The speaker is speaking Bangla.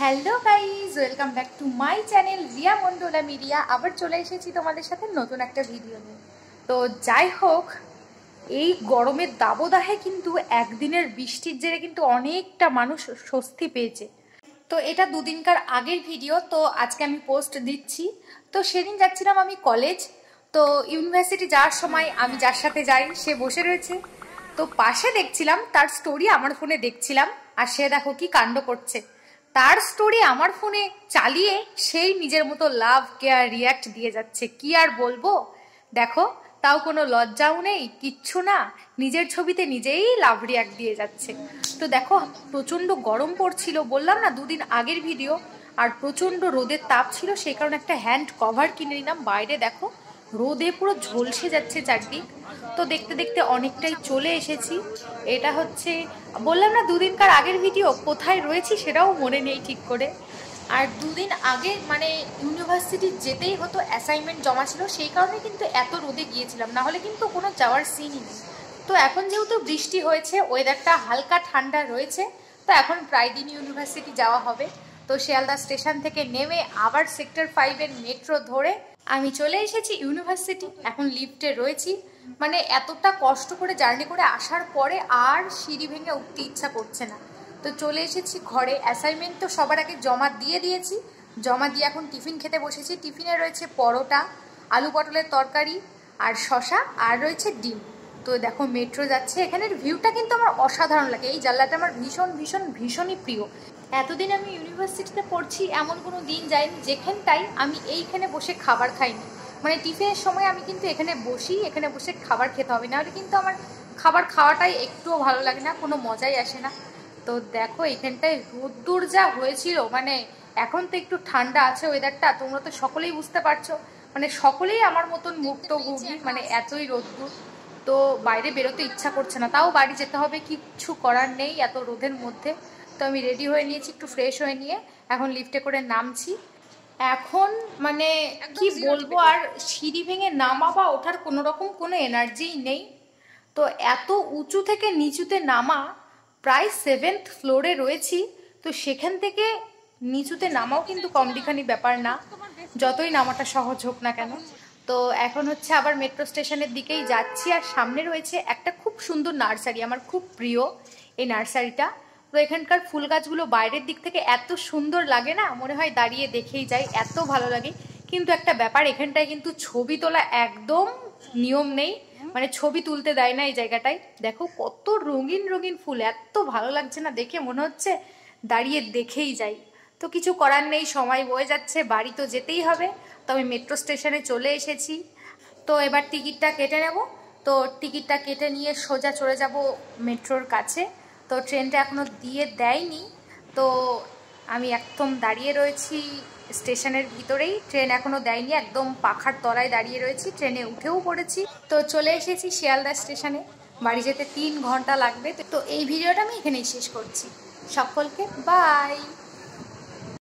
Hello guys, welcome back to my channel Riya mandala media. আবার চলে এসেছি তোমাদের সাথে নতুন একটা ভিডিও নিয়ে। তো যাই হোক, এই গরমের দাবদাহে কিন্তু একদিনের বৃষ্টির জেরে কিন্তু অনেকটা মানুষ স্বস্তি পেয়েছে। তো এটা দুদিনকার আগের ভিডিও, তো আজকে আমি পোস্ট দিচ্ছি। তো সেদিন যাচ্ছিলাম আমি কলেজ, তো ইউনিভার্সিটি যাওয়ার সময় আমি যার সাথে যাই সে বসে রয়েছে। তো পাশে দেখছিলাম তার স্টোরি আমার ফোনে দেখছিলাম, আর সে দেখো কি কাণ্ড করছে। তার স্টোরি আমার ফোনে চালিয়ে সেই নিজের মতো লাভ কেয়ার রিয়াক্ট দিয়ে যাচ্ছে। কি আর বলবো, দেখো তাও কোনো লজ্জাও নেই, কিচ্ছু না, নিজের ছবিতে নিজেই লাভ রিয়াক্ট দিয়ে যাচ্ছে। তো দেখো প্রচণ্ড গরম পড়ছিল, বললাম না দুদিন আগের ভিডিও, আর প্রচণ্ড রোদের তাপ ছিল, সেই কারণে একটা হ্যান্ড কভার কিনে নিলাম। বাইরে দেখো রোদে পুরো ঝলসে যাচ্ছে চারদিক। তো দেখতে দেখতে অনেকটাই চলে এসেছি। এটা হচ্ছে, বললাম না দুদিনকার আগের ভিডিও, কোথায় রয়েছি সেটাও মনে নেই ঠিক করে। আর দুদিন আগে মানে ইউনিভার্সিটি যেতেই হতো, অ্যাসাইনমেন্ট জমা ছিল, সেই কারণে কিন্তু এত রোদে গিয়েছিলাম, না হলে কিন্তু কোনো যাওয়ার সিনই নেই। তো এখন যেহেতু বৃষ্টি হয়েছে, ওয়েদারটা হালকা ঠান্ডা রয়েছে, তো এখন প্রায় দিন ইউনিভার্সিটি যাওয়া হবে। তো শিয়ালদা স্টেশন থেকে নেমে আবার সেক্টর 5-এর মেট্রো ধরে আমি চলে এসেছি ইউনিভার্সিটি। এখন লিফটে রয়েছি, মানে এতটা কষ্ট করে জার্নি করে আসার পরে আর সিঁড়ি ভেঙে উঠতে ইচ্ছা করছে না। তো চলে এসেছি ঘরে। অ্যাসাইনমেন্ট তো সবার আগে জমা দিয়ে দিয়েছি, জমা দিয়ে এখন টিফিন খেতে বসেছি। টিফিনে রয়েছে পরোটা, আলু পটলের তরকারি আর শশা, আর রয়েছে ডিম। তো দেখো মেট্রো যাচ্ছে, এখানের ভিউটা কিন্তু আমার অসাধারণ লাগে। এই জানলাটা আমার ভীষণ ভীষণ ভীষণই প্রিয়। এতদিন আমি ইউনিভার্সিটিতে পড়ছি, এমন কোনো দিন যায়নি যেখানটাই আমি এইখানে বসে খাবার খাইনি। মানে টিফিনের সময় আমি কিন্তু এখানে বসি, এখানে বসে খাবার খেতে হবে, নাহলে কিন্তু আমার খাবার খাওয়াটাই একটুও ভালো লাগে না, কোনো মজাই আসে না। তো দেখো এখানটায় রোদ্দুর যা হয়েছিল, মানে এখন তো একটু ঠান্ডা আছে ওয়েদারটা, তোমরা তো সকলেই বুঝতে পারছো, মানে সকলেই আমার মতন ভুক্তভোগী, মানে এতই রোদ্দুর। তো বাইরে বেরোতে ইচ্ছা করছে না, তাও বাড়ি যেতে হবে, কিচ্ছু করার নেই এত রোদের মধ্যে। তো আমি রেডি হয়ে নিয়েছি, একটু ফ্রেশ হয়ে নিয়ে এখন লিফটে করে নামছি। এখন মানে কি বলবো, আর সিঁড়ি ভেঙে নামা বা ওঠার কোনো রকম কোনো এনার্জিই নেই। তো এত উঁচু থেকে নিচুতে নামা, প্রায় 7th ফ্লোরে রয়েছি, তো সেখান থেকে নিচুতে নামাও কিন্তু কমডিখানি ব্যাপার না, যতই নামাটা সহজ হোক না কেন। তো এখন হচ্ছে আবার মেট্রো স্টেশনের দিকেই যাচ্ছি, আর সামনে রয়েছে একটা খুব সুন্দর নার্সারি, আমার খুব প্রিয় এই নার্সারিটা। তো এখানকার ফুল গাছগুলো বাইরের দিক থেকে এত সুন্দর লাগে না, মনে হয় দাঁড়িয়ে দেখেই যাই, এত ভালো লাগে। কিন্তু একটা ব্যাপার, এখানটায় কিন্তু ছবি তোলা একদম নিয়ম নেই, মানে ছবি তুলতে দেয় না এই জায়গাটায়। দেখো কত রঙিন রঙিন ফুল, এত ভালো লাগছে না দেখে, মনে হচ্ছে দাঁড়িয়ে দেখেই যাই। তো কিছু করার নেই, সময় বয়ে যাচ্ছে, বাড়ি তো যেতেই হবে। তো আমি মেট্রো স্টেশনে চলে এসেছি। তো এবার টিকিটটা কেটে নেব। তো টিকিটটা কেটে নিয়ে সোজা চলে যাব মেট্রোর কাছে। তো ট্রেনটা এখনও দিয়ে দেয়নি, তো আমি একদম দাঁড়িয়ে রয়েছি স্টেশনের ভিতরেই। ট্রেন এখনও দেয়নি, একদম পাখার তলায় দাঁড়িয়ে রয়েছি। ট্রেনে উঠেও পড়েছি, তো চলে এসেছি শিয়ালদা স্টেশনে। বাড়ি যেতে 3 ঘন্টা লাগবে। তো এই ভিডিওটা আমি এখানেই শেষ করছি। সকলকে বাই।